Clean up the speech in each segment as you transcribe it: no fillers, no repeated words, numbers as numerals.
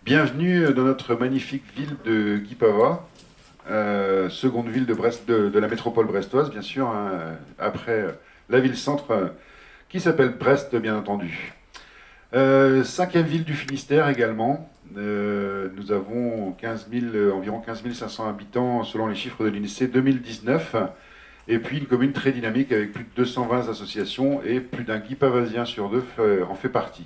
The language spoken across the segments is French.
Bienvenue dans notre magnifique ville de Guipava, seconde ville de Brest, de la métropole brestoise, bien sûr, hein, après la ville-centre qui s'appelle Brest, bien entendu. Cinquième ville du Finistère également. Nous avons environ 15 500 habitants selon les chiffres de l'INSEE 2019. Et puis une commune très dynamique avec plus de 220 associations et plus d'un Guipavasien sur deux en fait partie.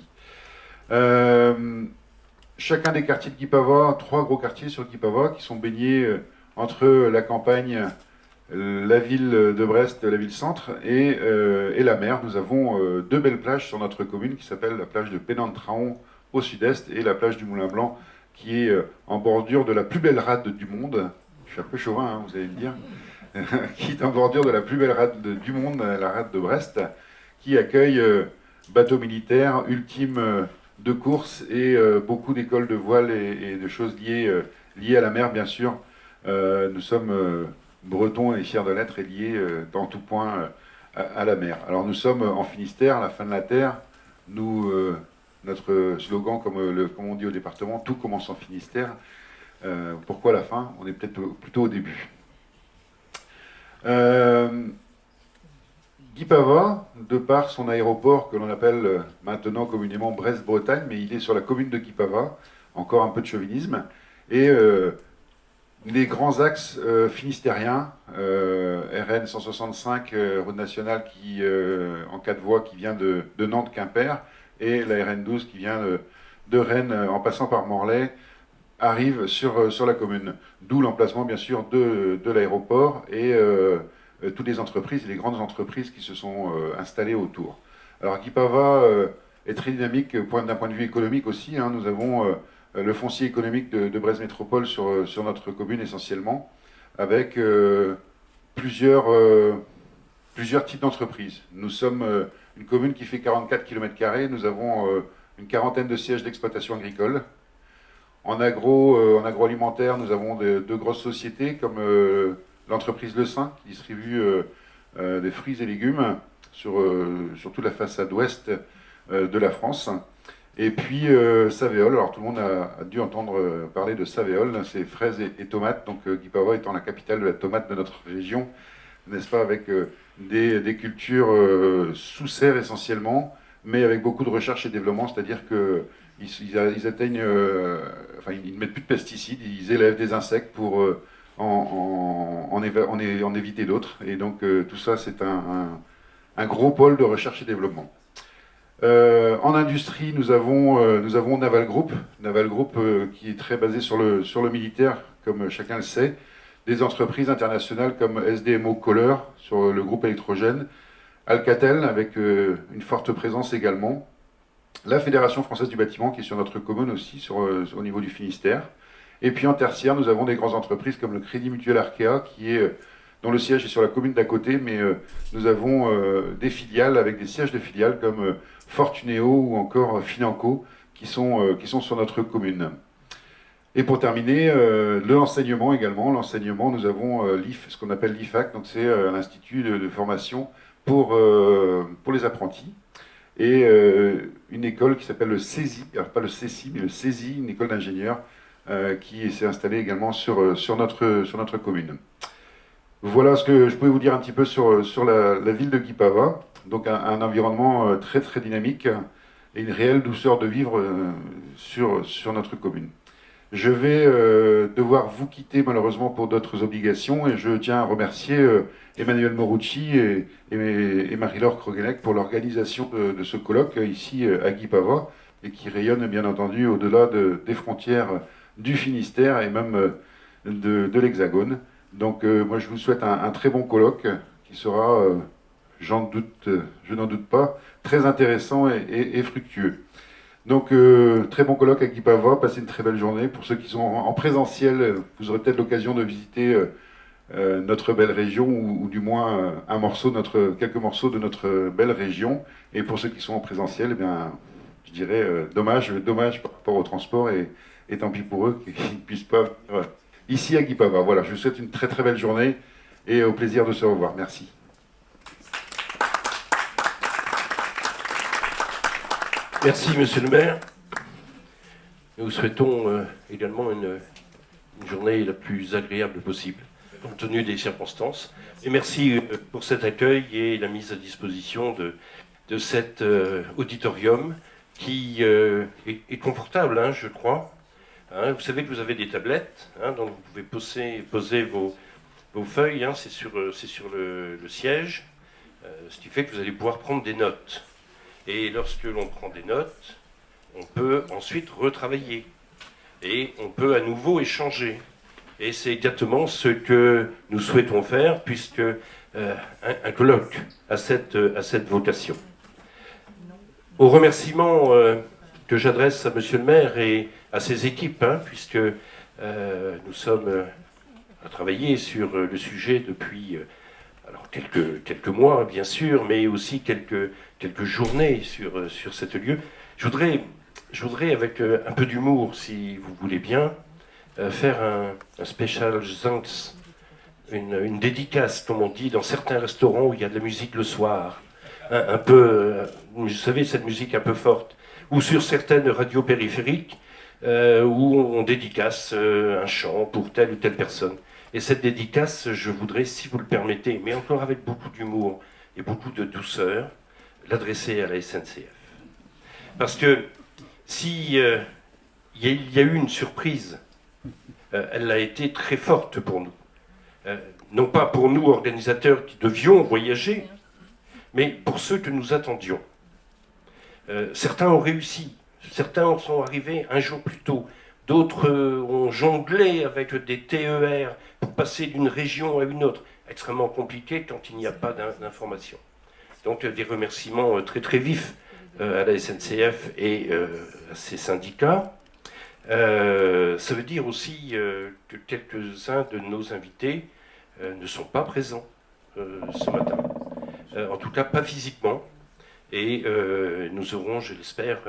Chacun des quartiers de Guipava, trois gros quartiers sur Guipava qui sont baignés entre la campagne, la ville de Brest, la ville-centre et la mer. Nous avons deux belles plages sur notre commune qui s'appellent la plage de Pénantraon au sud-est et la plage du Moulin Blanc qui est en bordure de la plus belle rade du monde. Je suis un peu chauvin, hein, vous allez me dire. Qui est en bordure de la plus belle rade du monde, la rade de Brest, qui accueille bateaux militaires, ultimes de course et beaucoup d'écoles de voile et de choses liées à la mer, bien sûr. Nous sommes bretons et fiers de l'être et liés dans tout point à la mer. Alors nous sommes en Finistère, la fin de la terre. Notre slogan, comme on dit au département, tout commence en Finistère. Pourquoi la fin? On est peut-être plutôt au début. Guipava, de par son aéroport que l'on appelle maintenant communément Brest-Bretagne, mais il est sur la commune de Guipava, encore un peu de chauvinisme, et les grands axes finistériens, RN 165, route nationale qui, en 4 voies qui vient de Nantes-Quimper, et la RN 12 qui vient de Rennes en passant par Morlaix, arrive sur la commune. D'où l'emplacement, bien sûr, de l'aéroport et toutes les entreprises et les grandes entreprises qui se sont installées autour. Alors, Guipava est très dynamique d'un point de vue économique aussi. Hein. Nous avons le foncier économique de Brest Métropole sur notre commune essentiellement, avec plusieurs types d'entreprises. Nous sommes une commune qui fait 44 km². Nous avons une quarantaine de sièges d'exploitation agricole. En agroalimentaire, nous avons de grosses sociétés comme l'entreprise Le Saint, qui distribue des fruits et légumes sur toute la façade ouest de la France. Et puis Savéol, alors tout le monde a dû entendre parler de Savéol, c'est fraises et tomates, donc Guipava étant la capitale de la tomate de notre région, n'est-ce pas, avec des cultures sous serre essentiellement, mais avec beaucoup de recherche et développement, c'est-à-dire que ils atteignent, ils ne mettent plus de pesticides, ils élèvent des insectes pour en éviter d'autres. Et donc tout ça, c'est un gros pôle de recherche et développement. En industrie, nous avons Naval Group, qui est très basé sur le militaire, comme chacun le sait. Des entreprises internationales comme SDMO Kohler sur le groupe électrogène, Alcatel avec une forte présence également. La Fédération française du bâtiment qui est sur notre commune aussi, au niveau du Finistère. Et puis en tertiaire, nous avons des grandes entreprises comme le Crédit Mutuel Arkea, dont le siège est sur la commune d'à côté, mais nous avons des filiales avec des sièges de filiales comme Fortuneo ou encore Financo qui sont sur notre commune. Et pour terminer, l'enseignement également. L'enseignement, nous avons ce qu'on appelle l'IFAC, donc c'est l'Institut de formation pour les apprentis. Et une école qui s'appelle le CESI, alors pas le CECI, mais le CESI, une école d'ingénieurs qui s'est installée également sur notre commune. Voilà ce que je pouvais vous dire un petit peu sur la ville de Guipava. Donc un environnement très très dynamique et une réelle douceur de vivre sur notre commune. Je vais devoir vous quitter malheureusement pour d'autres obligations et je tiens à remercier Emmanuel Morucci et Marie-Laure Krogenek pour l'organisation de ce colloque ici à Guipava et qui rayonne bien entendu au-delà des frontières du Finistère et même de l'Hexagone. Donc moi je vous souhaite un très bon colloque qui sera, je n'en doute pas, très intéressant et fructueux. Donc, très bon colloque à Guipava, passez une très belle journée. Pour ceux qui sont en présentiel, vous aurez peut-être l'occasion de visiter notre belle région, ou du moins quelques morceaux de notre belle région. Et pour ceux qui sont en présentiel, eh bien, je dirais dommage par rapport au transport, et tant pis pour eux qu'ils ne puissent pas venir ici à Guipava. Voilà, je vous souhaite une très très belle journée et au plaisir de se revoir. Merci. Merci, monsieur le maire. Nous vous souhaitons également une journée la plus agréable possible, compte tenu des circonstances. Et merci pour cet accueil et la mise à disposition de cet auditorium qui est confortable, hein, je crois. Hein, vous savez que vous avez des tablettes, hein, donc vous pouvez poser vos feuilles, hein, c'est sur le siège, ce qui fait que vous allez pouvoir prendre des notes. Et lorsque l'on prend des notes, on peut ensuite retravailler. Et on peut à nouveau échanger. Et c'est exactement ce que nous souhaitons faire, puisque un colloque a cette vocation. Au remerciement que j'adresse à Monsieur le maire et à ses équipes, hein, puisque nous sommes à travailler sur le sujet depuis alors quelques mois, bien sûr, mais aussi quelques journées sur cet lieu. Je voudrais avec un peu d'humour, si vous voulez bien, faire un special thanks, une dédicace, comme on dit, dans certains restaurants où il y a de la musique le soir, un peu, vous savez, cette musique un peu forte, ou sur certaines radios périphériques où on dédicace un chant pour telle ou telle personne. Et cette dédicace, je voudrais, si vous le permettez, mais encore avec beaucoup d'humour et beaucoup de douceur, l'adresser à la SNCF. Parce que si il y a eu une surprise, elle a été très forte pour nous. Non pas pour nous, organisateurs, qui devions voyager, mais pour ceux que nous attendions. Certains ont réussi, certains sont arrivés un jour plus tôt, d'autres ont jonglé avec des TER pour passer d'une région à une autre. Extrêmement compliqué quand il n'y a pas d'information. Donc des remerciements très très vifs à la SNCF et à ses syndicats. Ça veut dire aussi que quelques-uns de nos invités ne sont pas présents ce matin. En tout cas, pas physiquement. Et nous aurons, je l'espère,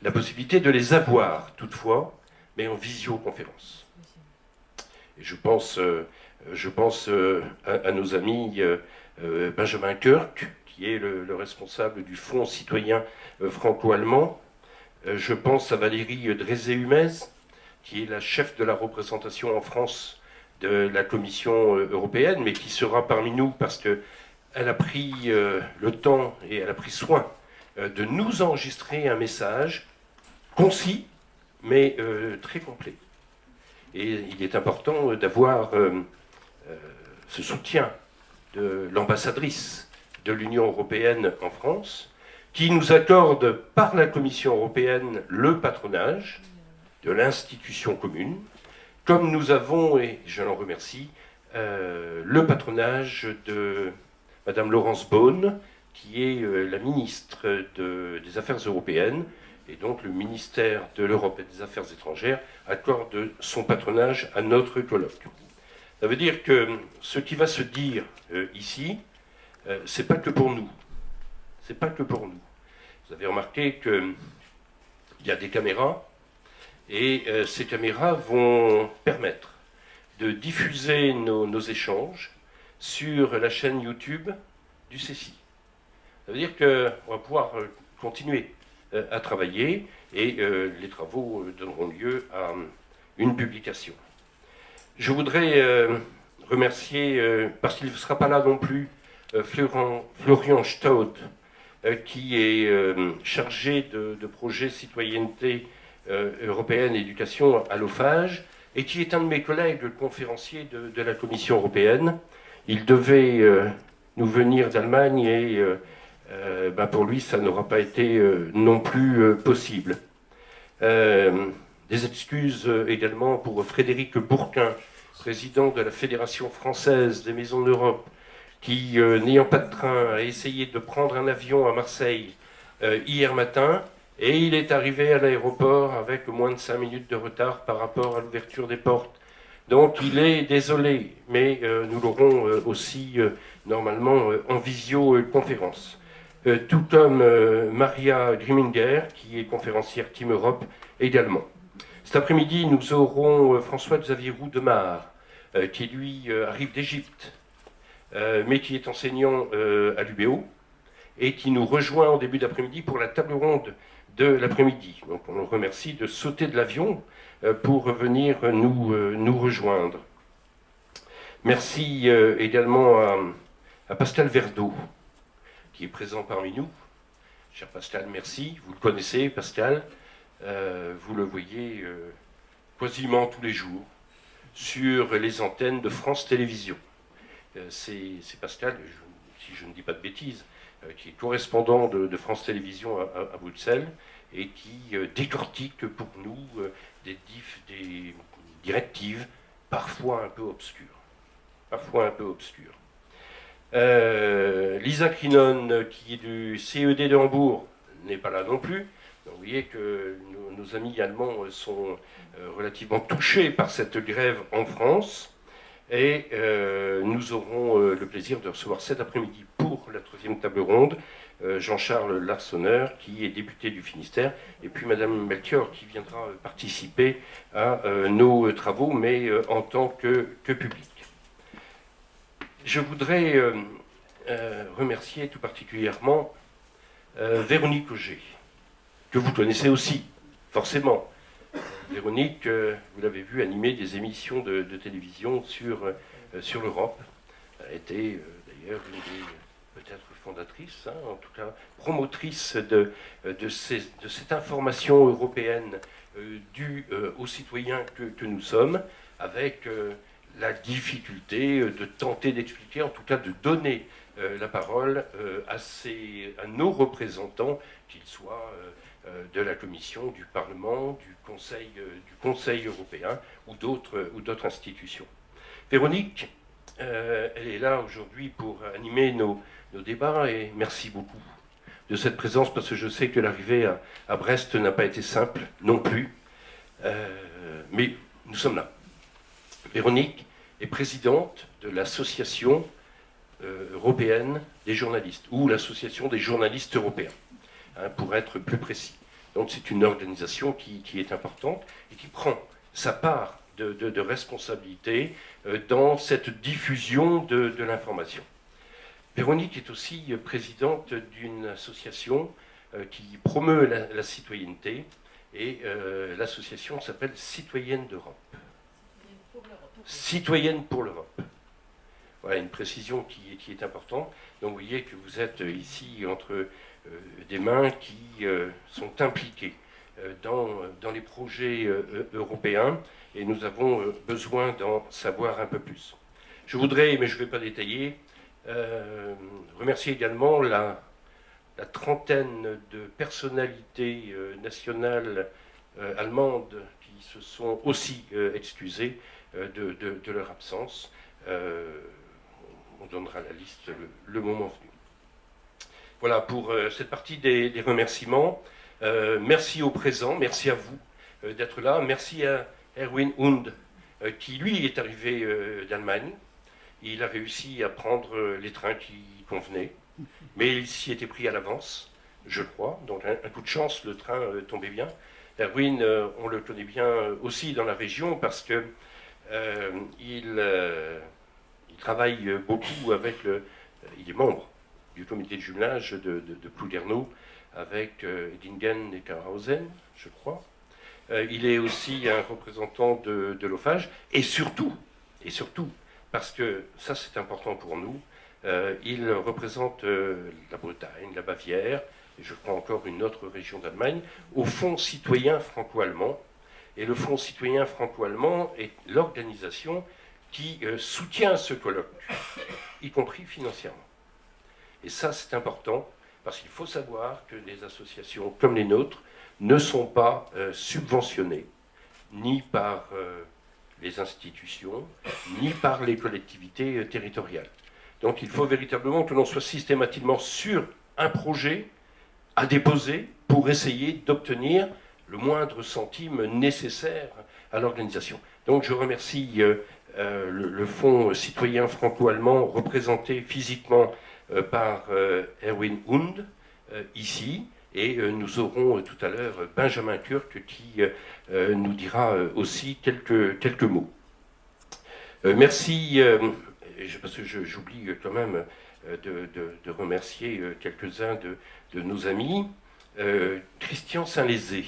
la possibilité de les avoir, toutefois, mais en visioconférence. Et je pense à nos amis Benjamin Kirk, qui est le responsable du Fonds citoyen franco-allemand. Je pense à Valérie Drézé-Humez, qui est la chef de la représentation en France de la Commission européenne, mais qui sera parmi nous parce qu'elle a pris le temps et elle a pris soin de nous enregistrer un message concis, mais très complet. Et il est important d'avoir ce soutien de l'ambassadrice de l'Union européenne en France, qui nous accorde par la Commission européenne le patronage de l'institution commune, comme nous avons, et je l'en remercie, le patronage de Madame Laurence Beaune, qui est la ministre des Affaires européennes, et donc le ministère de l'Europe et des Affaires étrangères accorde son patronage à notre colloque. Ça veut dire que ce qui va se dire ici, c'est pas que pour nous. C'est pas que pour nous. Vous avez remarqué qu'il y a des caméras, et ces caméras vont permettre de diffuser nos échanges sur la chaîne YouTube du CECI. Ça veut dire qu'on va pouvoir continuer à travailler, et les travaux donneront lieu à une publication. Je voudrais remercier, parce qu'il ne sera pas là non plus, Florian Staud, qui est chargé de projet citoyenneté européenne et éducation à l'OFAGE, et qui est un de mes collègues conférenciers de la Commission européenne. Il devait nous venir d'Allemagne et pour lui, ça n'aura pas été non plus possible. Des excuses également pour Frédéric Bourquin, président de la Fédération française des maisons d'Europe, qui, n'ayant pas de train, a essayé de prendre un avion à Marseille hier matin, et il est arrivé à l'aéroport avec moins de 5 minutes de retard par rapport à l'ouverture des portes. Donc il est désolé, mais nous l'aurons aussi normalement en visioconférence. Tout comme Maria Griminger, qui est conférencière Team Europe également. Cet après-midi, nous aurons François-Xavier Roux-Demar, qui lui arrive d'Égypte, mais qui est enseignant à l'UBO, et qui nous rejoint en début d'après-midi pour la table ronde de l'après-midi. Donc on le remercie de sauter de l'avion pour venir nous rejoindre. Merci également à Pascal Verdeau, qui est présent parmi nous. Cher Pascal, merci. Vous le connaissez, Pascal. Vous le voyez quasiment tous les jours sur les antennes de France Télévisions. C'est Pascal, si je ne dis pas de bêtises, qui est correspondant de France Télévisions à Bruxelles et qui décortique pour nous des directives parfois un peu obscures. Lisa Crinon, qui est du CED de Hambourg, n'est pas là non plus. Donc, vous voyez que nos amis allemands sont relativement touchés par cette grève en France. Et nous aurons le plaisir de recevoir cet après-midi pour la 3e table ronde Jean-Charles Larsonneur, qui est député du Finistère, et puis Madame Melchior, qui viendra participer à nos travaux, mais en tant que public. Je voudrais remercier tout particulièrement Véronique Auger, que vous connaissez aussi, forcément. Véronique, vous l'avez vu animer des émissions de télévision sur l'Europe. Elle a été d'ailleurs une des peut-être fondatrices, en tout cas promotrice de cette information européenne due aux citoyens que nous sommes, avec la difficulté de tenter d'expliquer, en tout cas de donner la parole à nos représentants, qu'ils soient de la Commission, du Parlement, du Conseil européen ou d'autres institutions. Véronique, elle est là aujourd'hui pour animer nos débats et merci beaucoup de cette présence parce que je sais que l'arrivée à Brest n'a pas été simple non plus, mais nous sommes là. Véronique est présidente de l'association européenne des journalistes, ou l'association des journalistes européens, pour être plus précis. Donc c'est une organisation qui est importante et qui prend sa part de responsabilité dans cette diffusion de l'information. Véronique est aussi présidente d'une association qui promeut la citoyenneté, et l'association s'appelle Citoyenne d'Europe. Citoyenne pour l'Europe. Voilà une précision qui est importante. Donc vous voyez que vous êtes ici entre des mains qui sont impliquées dans les projets européens, et nous avons besoin d'en savoir un peu plus. Je voudrais, mais je ne vais pas détailler, remercier également la trentaine de personnalités nationales allemandes qui se sont aussi excusées de leur absence. On donnera la liste le moment venu. Voilà pour cette partie des remerciements. Merci au présent, merci à vous d'être là. Merci à Erwin Hund, qui lui est arrivé d'Allemagne. Il a réussi à prendre les trains qui convenaient, mais il s'y était pris à l'avance, je crois. Donc un coup de chance, le train tombait bien. Erwin, on le connaît bien aussi dans la région parce que il travaille beaucoup avec il est membre du comité de jumelage de Plouguerneau avec Edingen et Karhausen, je crois. Il est aussi un représentant de l'OFAGE, et surtout, parce que ça c'est important pour nous, il représente la Bretagne, la Bavière, et je crois encore une autre région d'Allemagne, au Fonds citoyen franco-allemand. Et le Fonds citoyen franco-allemand est l'organisation qui soutient ce colloque, y compris financièrement. Et ça, c'est important, parce qu'il faut savoir que des associations comme les nôtres ne sont pas subventionnées, ni par les institutions, ni par les collectivités territoriales. Donc il faut véritablement que l'on soit systématiquement sur un projet à déposer pour essayer d'obtenir le moindre centime nécessaire à l'organisation. Donc je remercie le Fonds citoyen franco-allemand, représenté physiquement par Erwin Hund, ici, et nous aurons tout à l'heure Benjamin Turc qui nous dira aussi quelques mots. Merci, parce que j'oublie quand même de remercier quelques-uns de nos amis. Christian Saint-Lézé.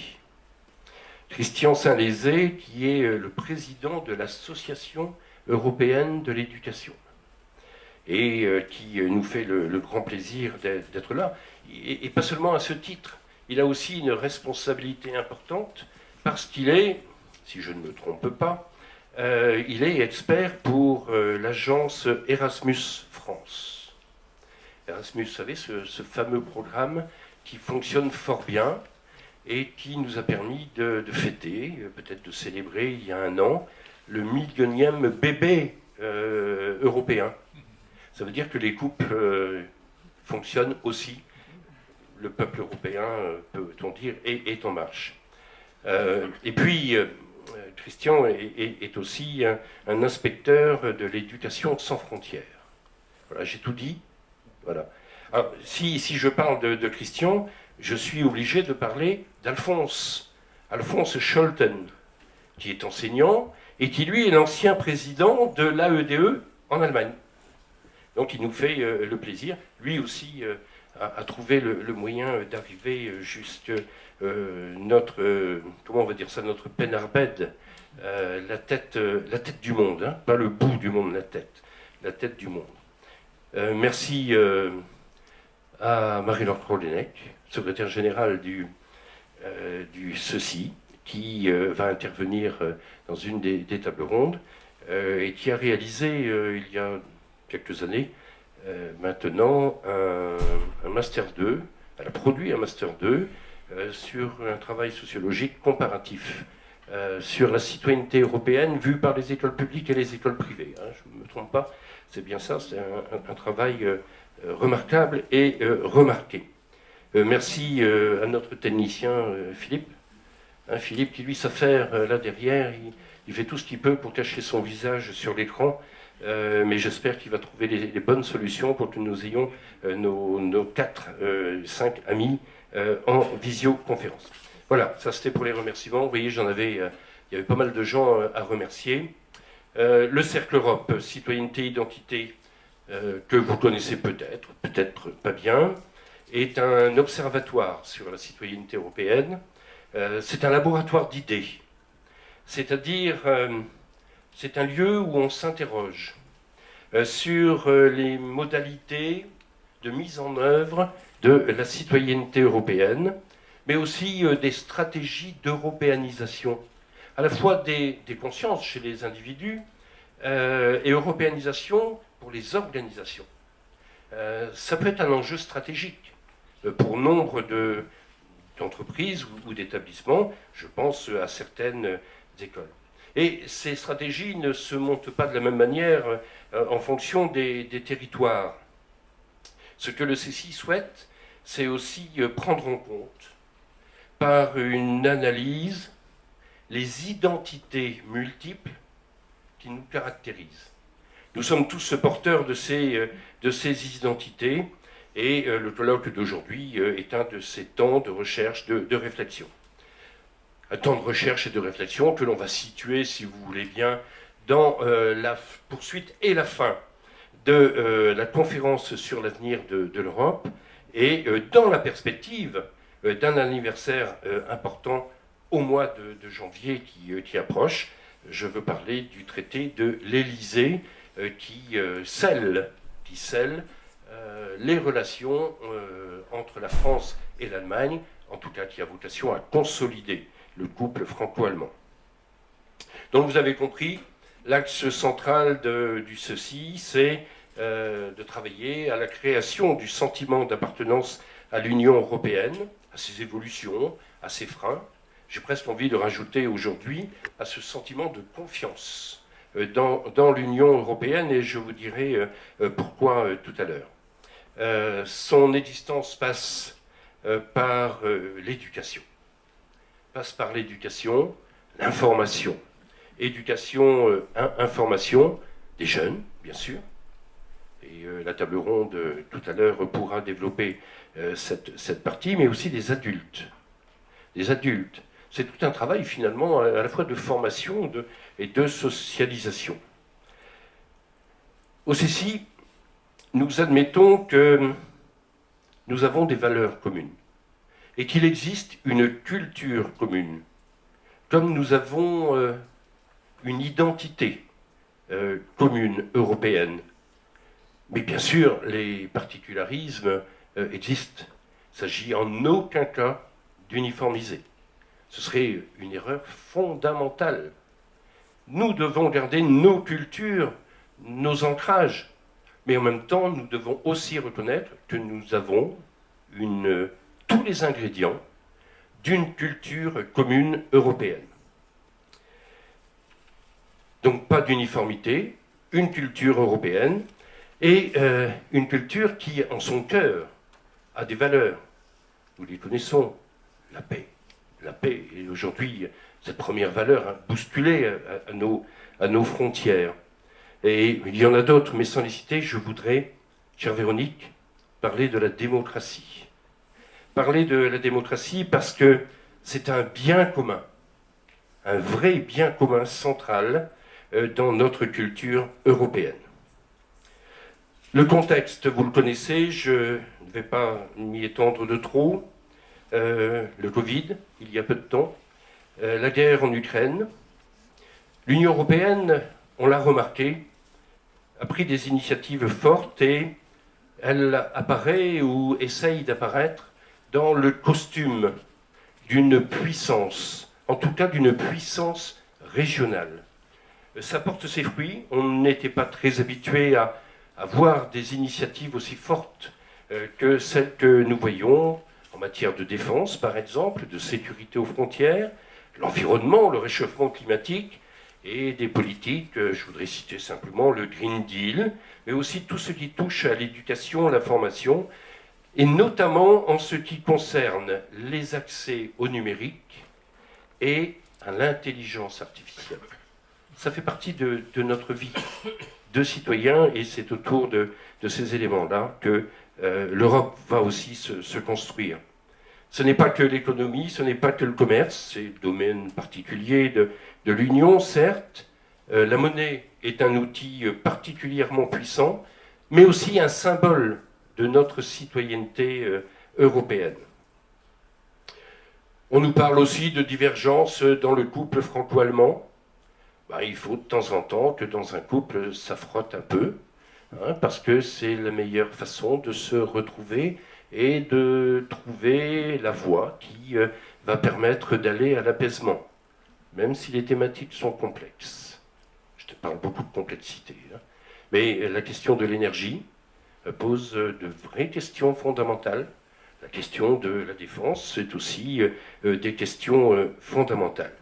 Christian Saint-Lézé, qui est le président de l'Association européenne de l'éducation, et qui nous fait le grand plaisir d'être là. Et pas seulement à ce titre, il a aussi une responsabilité importante, parce qu'il est, si je ne me trompe pas, il est expert pour l'agence Erasmus France. Erasmus, vous savez, ce fameux programme qui fonctionne fort bien et qui nous a permis de fêter, peut-être de célébrer il y a un an, le millionième bébé européen. Ça veut dire que les couples fonctionnent aussi. Le peuple européen, peut-on dire, est en marche. Et puis, Christian est aussi un inspecteur de l'éducation sans frontières. Voilà, j'ai tout dit. Voilà. Alors, si je parle de Christian, je suis obligé de parler d'Alphonse. Alphonse Scholten, qui est enseignant et qui, lui, est l'ancien président de l'AEDE en Allemagne. Donc, il nous fait le plaisir, lui aussi, à trouver le moyen d'arriver jusqu'à notre, comment on va dire ça, notre Penarbed, la tête du monde, hein, pas le bout du monde, la tête du monde. Merci à Marie-Laure Krolenek, secrétaire générale du CECI, qui va intervenir dans une des tables rondes et qui a réalisé il y a quelques années maintenant un Master 2. Elle a produit un Master 2 sur un travail sociologique comparatif sur la citoyenneté européenne vue par les écoles publiques et les écoles privées. Hein, je ne me trompe pas, c'est bien ça, c'est un travail remarquable et remarqué. Merci à notre technicien Philippe. Hein, Philippe qui lui s'affaire là derrière, il fait tout ce qu'il peut pour cacher son visage sur l'écran, mais j'espère qu'il va trouver les bonnes solutions pour que nous ayons nos 4-5 amis en visioconférence. Voilà, ça c'était pour les remerciements. Vous voyez, il y avait pas mal de gens à remercier. Le Cercle Europe, citoyenneté, identité, que vous connaissez peut-être, peut-être pas bien, est un observatoire sur la citoyenneté européenne. C'est un laboratoire d'idées, c'est-à-dire c'est un lieu où on s'interroge sur les modalités de mise en œuvre de la citoyenneté européenne, mais aussi des stratégies d'européanisation, à la fois des consciences chez les individus et européanisation pour les organisations. Ça peut être un enjeu stratégique pour nombre d'entreprises ou d'établissements, je pense à certaines écoles. Et ces stratégies ne se montent pas de la même manière en fonction des territoires. Ce que le CECI souhaite, c'est aussi prendre en compte, par une analyse, les identités multiples qui nous caractérisent. Nous sommes tous porteurs de ces identités, et le colloque d'aujourd'hui est un de ces temps de recherche, de réflexion. Un temps de recherche et de réflexion que l'on va situer, si vous voulez bien, dans la poursuite et la fin de la conférence sur l'avenir de l'Europe, et dans la perspective d'un anniversaire important au mois de janvier qui approche. Je veux parler du traité de l'Élysée qui scelle les relations entre la France et l'Allemagne, en tout cas qui a vocation à consolider le couple franco-allemand. Donc vous avez compris, l'axe central du CECI, c'est de travailler à la création du sentiment d'appartenance à l'Union européenne, à ses évolutions, à ses freins. J'ai presque envie de rajouter aujourd'hui à ce sentiment de confiance dans l'Union européenne, et je vous dirai pourquoi tout à l'heure. Son existence passe par l'éducation. Passe par l'éducation, l'information. Éducation, information des jeunes, bien sûr. Et la table ronde, tout à l'heure, pourra développer cette partie, mais aussi des adultes. Des adultes. C'est tout un travail, finalement, à la fois de formation et de socialisation. Au CECI, nous admettons que nous avons des valeurs communes. et qu'il existe une culture commune. Comme nous avons une identité commune européenne. Mais bien sûr, les particularismes existent. Il ne s'agit en aucun cas d'uniformiser. Ce serait une erreur fondamentale. Nous devons garder nos cultures, nos ancrages, mais en même temps, nous devons aussi reconnaître que nous avons tous les ingrédients d'une culture commune européenne. Donc pas d'uniformité, une culture européenne, et une culture qui, en son cœur, a des valeurs. Nous les connaissons, la paix. La paix est aujourd'hui cette première valeur bousculée à nos frontières. Et il y en a d'autres, mais sans les citer, je voudrais, chère Véronique, parler de la démocratie. Parler de la démocratie parce que c'est un bien commun, un vrai bien commun central dans notre culture européenne. Le contexte, vous le connaissez, je ne vais pas m'y étendre de trop. Le Covid, il y a peu de temps, la guerre en Ukraine. L'Union européenne, on l'a remarqué, a pris des initiatives fortes et elle apparaît ou essaye d'apparaître dans le costume d'une puissance, en tout cas d'une puissance régionale. Ça porte ses fruits, on n'était pas très habitué à voir des initiatives aussi fortes que celles que nous voyons en matière de défense, par exemple, de sécurité aux frontières, l'environnement, le réchauffement climatique, et des politiques, je voudrais citer simplement le Green Deal, mais aussi tout ce qui touche à l'éducation, à la formation, et notamment en ce qui concerne les accès au numérique et à l'intelligence artificielle. Ça fait partie de notre vie de citoyens, et c'est autour de ces éléments-là que l'Europe va aussi se construire. Ce n'est pas que l'économie, ce n'est pas que le commerce, c'est le domaine particulier de l'Union, certes. La monnaie est un outil particulièrement puissant, mais aussi un symbole de notre citoyenneté européenne. On nous parle aussi de divergences dans le couple franco-allemand. Il faut de temps en temps que dans un couple, ça frotte un peu, parce que c'est la meilleure façon de se retrouver et de trouver la voie qui va permettre d'aller à l'apaisement, même si les thématiques sont complexes. Je te parle beaucoup de complexité. Mais la question de l'énergie pose de vraies questions fondamentales. La question de la défense, c'est aussi des questions fondamentales.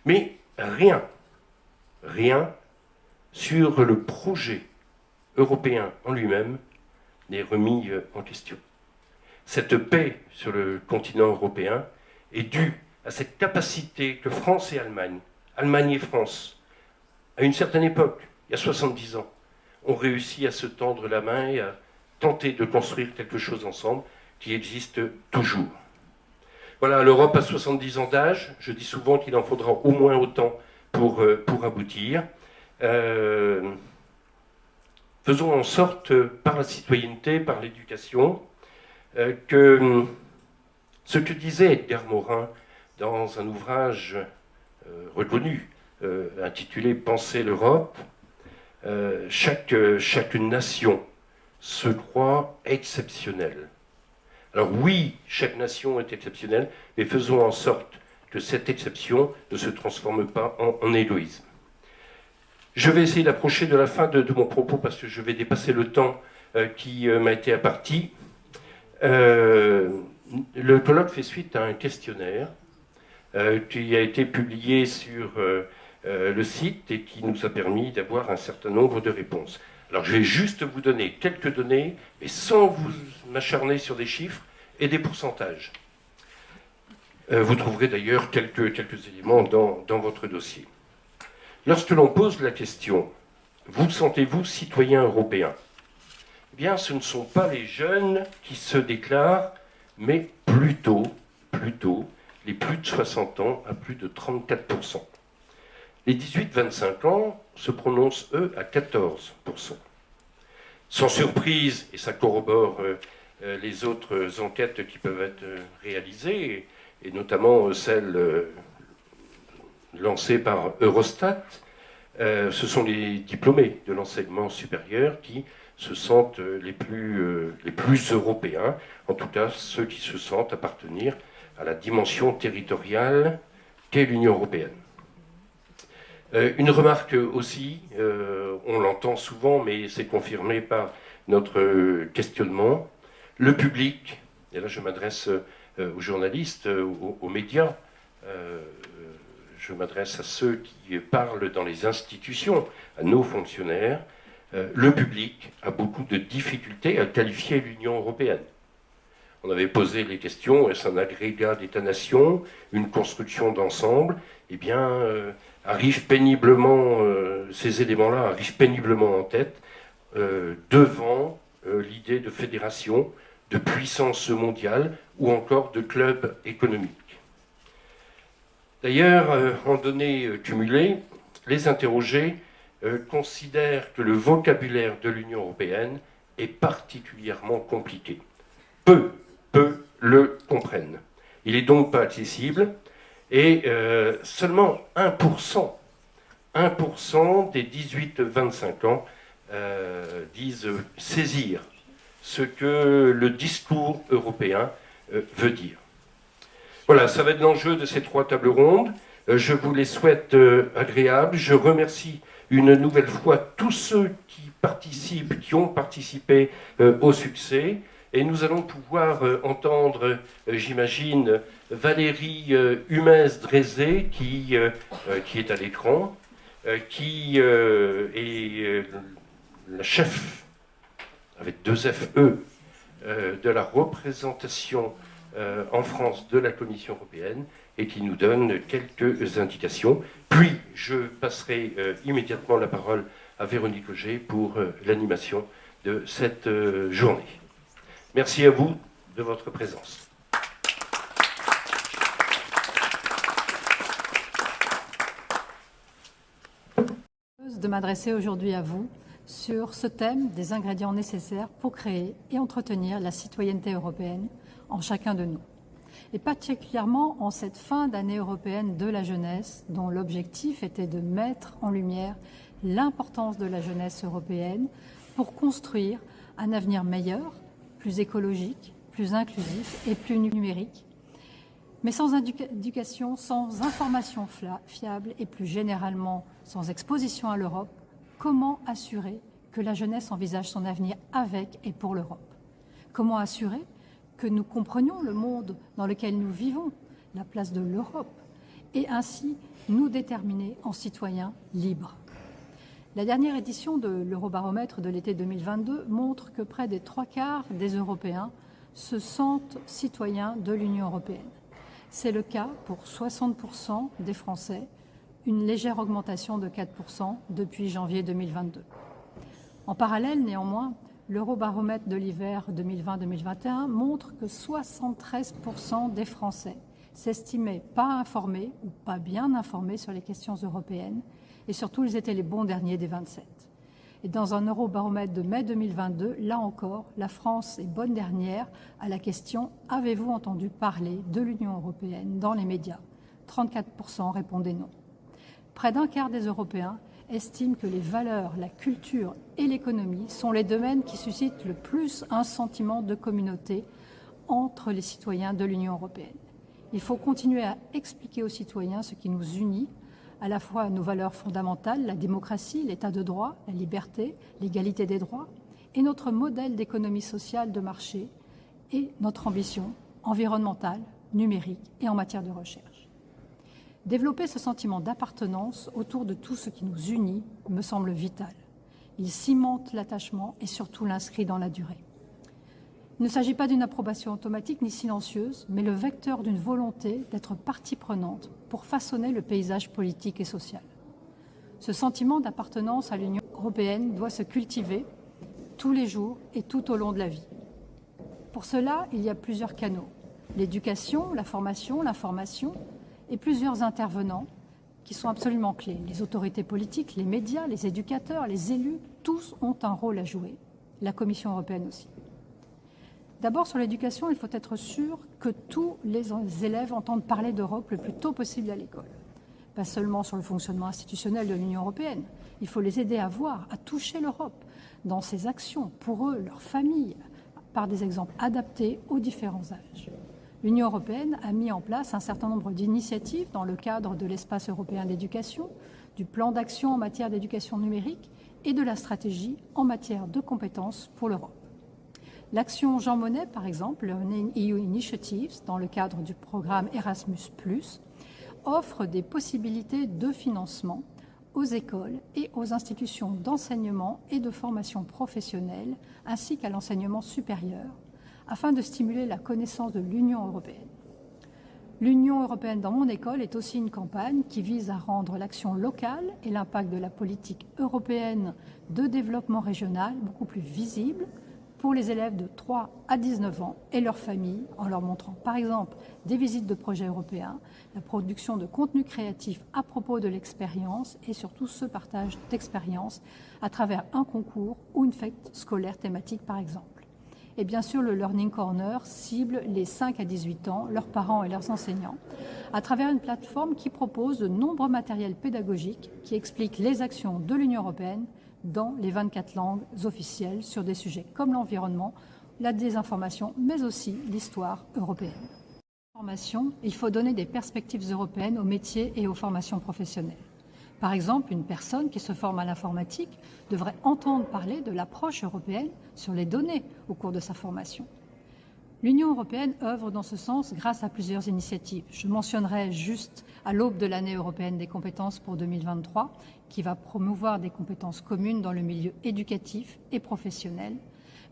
Mais rien sur le projet européen en lui-même n'est remis en question. Cette paix sur le continent européen est due à cette capacité que France et Allemagne et France, à une certaine époque, il y a 70 ans, ont réussi à se tendre la main et à tenter de construire quelque chose ensemble qui existe toujours. Voilà, l'Europe a 70 ans d'âge. Je dis souvent qu'il en faudra au moins autant pour aboutir. Faisons en sorte, par la citoyenneté, par l'éducation, que ce que disait Edgar Morin dans un ouvrage reconnu intitulé « Penser l'Europe », chaque nation se croit exceptionnelle. Alors oui, chaque nation est exceptionnelle, mais faisons en sorte que cette exception ne se transforme pas en égoïsme. Je vais essayer d'approcher de la fin de mon propos parce que je vais dépasser le temps qui m'a été imparti. Le colloque fait suite à un questionnaire qui a été publié sur le site et qui nous a permis d'avoir un certain nombre de réponses. Alors je vais juste vous donner quelques données, mais sans vous m'acharner sur des chiffres et des pourcentages. Vous trouverez d'ailleurs quelques éléments dans votre dossier. Lorsque l'on pose la question « Vous sentez-vous citoyen européen ?» Eh bien, ce ne sont pas les jeunes qui se déclarent, mais plutôt les plus de 60 ans à plus de 34%. Les 18-25 ans se prononcent, eux, à 14%. Sans surprise, et ça corrobore les autres enquêtes qui peuvent être réalisées, et notamment celle lancée par Eurostat. Ce sont les diplômés de l'enseignement supérieur qui se sentent les plus européens, en tout cas ceux qui se sentent appartenir à la dimension territoriale qu'est l'Union européenne. Une remarque aussi, on l'entend souvent, mais c'est confirmé par notre questionnement, le public, et là je m'adresse aux journalistes, aux médias, je m'adresse à ceux qui parlent dans les institutions, à nos fonctionnaires, le public a beaucoup de difficultés à qualifier l'Union européenne. On avait posé les questions, est-ce un agrégat d'États-nations, une construction d'ensemble? Eh bien, arrivent péniblement, ces éléments-là arrivent péniblement en tête devant l'idée de fédération, de puissance mondiale ou encore de club économique. D'ailleurs, en données cumulées, les interrogés considèrent que le vocabulaire de l'Union européenne est particulièrement compliqué. Peu le comprennent. Il n'est donc pas accessible et seulement 1% des 18-25 ans disent saisir ce que le discours européen veut dire. Voilà, ça va être l'enjeu de ces 3 tables rondes. Je vous les souhaite agréables. Je remercie une nouvelle fois tous ceux qui participent, qui ont participé au succès. Et nous allons pouvoir entendre, j'imagine, Valérie Humez-Drézé, qui est à l'écran, qui est la chef, avec 2 FE, de la représentation en France de la Commission européenne, et qui nous donne quelques indications. Puis, je passerai immédiatement la parole à Véronique Auger pour l'animation de cette journée. Merci à vous de votre présence. De m'adresser aujourd'hui à vous sur ce thème des ingrédients nécessaires pour créer et entretenir la citoyenneté européenne en chacun de nous. Et particulièrement en cette fin d'année européenne de la jeunesse, dont l'objectif était de mettre en lumière l'importance de la jeunesse européenne pour construire un avenir meilleur, plus écologique, plus inclusif et plus numérique. Mais sans éducation, sans information fiable et plus généralement sans exposition à l'Europe, comment assurer que la jeunesse envisage son avenir avec et pour l'Europe? Comment assurer que nous comprenions le monde dans lequel nous vivons, la place de l'Europe, et ainsi nous déterminer en citoyens libres? La dernière édition de l'Eurobaromètre de l'été 2022 montre que près des 3/4 des Européens se sentent citoyens de l'Union européenne. C'est le cas pour 60% des Français, une légère augmentation de 4% depuis janvier 2022. En parallèle, néanmoins, l'Eurobaromètre de l'hiver 2020-2021 montre que 73% des Français s'estimaient pas informés ou pas bien informés sur les questions européennes, et surtout ils étaient les bons derniers des 27. Et dans un Eurobaromètre de mai 2022, là encore, la France est bonne dernière à la question « Avez-vous entendu parler de l'Union européenne dans les médias ?» 34% répondaient non. Près d'un quart des Européens estiment que les valeurs, la culture et l'économie sont les domaines qui suscitent le plus un sentiment de communauté entre les citoyens de l'Union européenne. Il faut continuer à expliquer aux citoyens ce qui nous unit, à la fois nos valeurs fondamentales, la démocratie, l'état de droit, la liberté, l'égalité des droits, et notre modèle d'économie sociale de marché et notre ambition environnementale, numérique et en matière de recherche. Développer ce sentiment d'appartenance autour de tout ce qui nous unit me semble vital. Il cimente l'attachement et surtout l'inscrit dans la durée. Il ne s'agit pas d'une approbation automatique ni silencieuse, mais le vecteur d'une volonté d'être partie prenante pour façonner le paysage politique et social. Ce sentiment d'appartenance à l'Union européenne doit se cultiver tous les jours et tout au long de la vie. Pour cela, il y a plusieurs canaux. L'éducation, la formation, l'information et plusieurs intervenants qui sont absolument clés. Les autorités politiques, les médias, les éducateurs, les élus, tous ont un rôle à jouer. La Commission européenne aussi. D'abord, sur l'éducation, il faut être sûr que tous les élèves entendent parler d'Europe le plus tôt possible à l'école. Pas seulement sur le fonctionnement institutionnel de l'Union européenne. Il faut les aider à voir, à toucher l'Europe dans ses actions, pour eux, leurs familles, par des exemples adaptés aux différents âges. L'Union européenne a mis en place un certain nombre d'initiatives dans le cadre de l'espace européen d'éducation, du plan d'action en matière d'éducation numérique et de la stratégie en matière de compétences pour l'Europe. L'action Jean Monnet, par exemple, Learning EU Initiatives, dans le cadre du programme Erasmus+, offre des possibilités de financement aux écoles et aux institutions d'enseignement et de formation professionnelle, ainsi qu'à l'enseignement supérieur, afin de stimuler la connaissance de l'Union européenne. L'Union européenne dans mon école est aussi une campagne qui vise à rendre l'action locale et l'impact de la politique européenne de développement régional beaucoup plus visible pour les élèves de 3 à 19 ans et leurs familles, en leur montrant par exemple des visites de projets européens, la production de contenu créatif à propos de l'expérience et surtout ce partage d'expériences à travers un concours ou une fête scolaire thématique par exemple. Et bien sûr, le Learning Corner cible les 5 à 18 ans, leurs parents et leurs enseignants, à travers une plateforme qui propose de nombreux matériels pédagogiques qui expliquent les actions de l'Union européenne dans les 24 langues officielles sur des sujets comme l'environnement, la désinformation, mais aussi l'histoire européenne. Il faut donner des perspectives européennes aux métiers et aux formations professionnelles. Par exemple, une personne qui se forme à l'informatique devrait entendre parler de l'approche européenne sur les données au cours de sa formation. L'Union européenne œuvre dans ce sens grâce à plusieurs initiatives. Je mentionnerai juste à l'aube de l'année européenne des compétences pour 2023, qui va promouvoir des compétences communes dans le milieu éducatif et professionnel,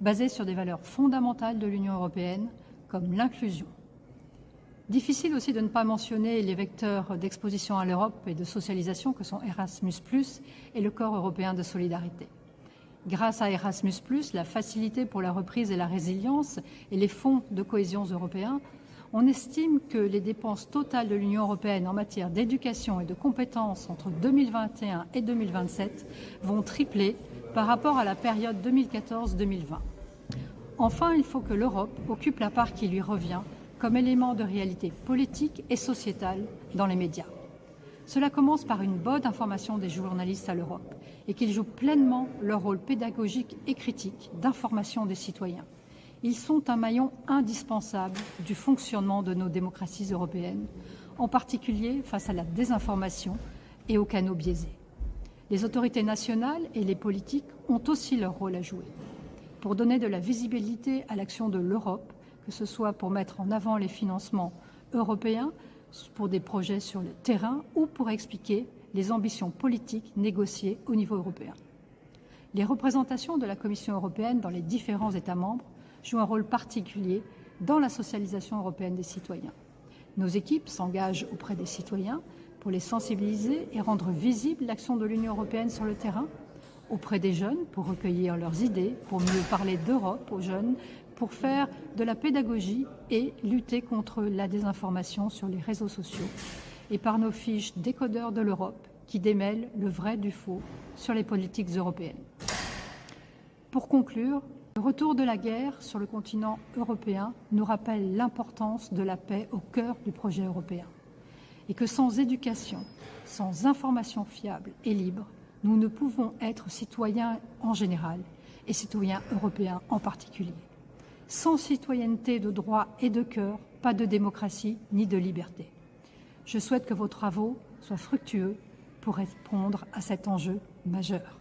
basées sur des valeurs fondamentales de l'Union européenne, comme l'inclusion. Difficile aussi de ne pas mentionner les vecteurs d'exposition à l'Europe et de socialisation que sont Erasmus+, et le Corps européen de solidarité. Grâce à Erasmus+, la facilité pour la reprise et la résilience et les fonds de cohésion européens, on estime que les dépenses totales de l'Union européenne en matière d'éducation et de compétences entre 2021 et 2027 vont tripler par rapport à la période 2014-2020. Enfin, il faut que l'Europe occupe la part qui lui revient comme élément de réalité politique et sociétale dans les médias. Cela commence par une bonne information des journalistes à l'Europe et qu'ils jouent pleinement leur rôle pédagogique et critique d'information des citoyens. Ils sont un maillon indispensable du fonctionnement de nos démocraties européennes, en particulier face à la désinformation et aux canaux biaisés. Les autorités nationales et les politiques ont aussi leur rôle à jouer. Pour donner de la visibilité à l'action de l'Europe, que ce soit pour mettre en avant les financements européens pour des projets sur le terrain ou pour expliquer les ambitions politiques négociées au niveau européen. Les représentations de la Commission européenne dans les différents États membres jouent un rôle particulier dans la socialisation européenne des citoyens. Nos équipes s'engagent auprès des citoyens pour les sensibiliser et rendre visible l'action de l'Union européenne sur le terrain, auprès des jeunes pour recueillir leurs idées, pour mieux parler d'Europe aux jeunes, pour faire de la pédagogie et lutter contre la désinformation sur les réseaux sociaux, et par nos fiches décodeurs de l'Europe qui démêlent le vrai du faux sur les politiques européennes. Pour conclure, le retour de la guerre sur le continent européen nous rappelle l'importance de la paix au cœur du projet européen, et que sans éducation, sans information fiable et libre, nous ne pouvons être citoyens en général et citoyens européens en particulier. Sans citoyenneté de droit et de cœur, pas de démocratie ni de liberté. Je souhaite que vos travaux soient fructueux pour répondre à cet enjeu majeur.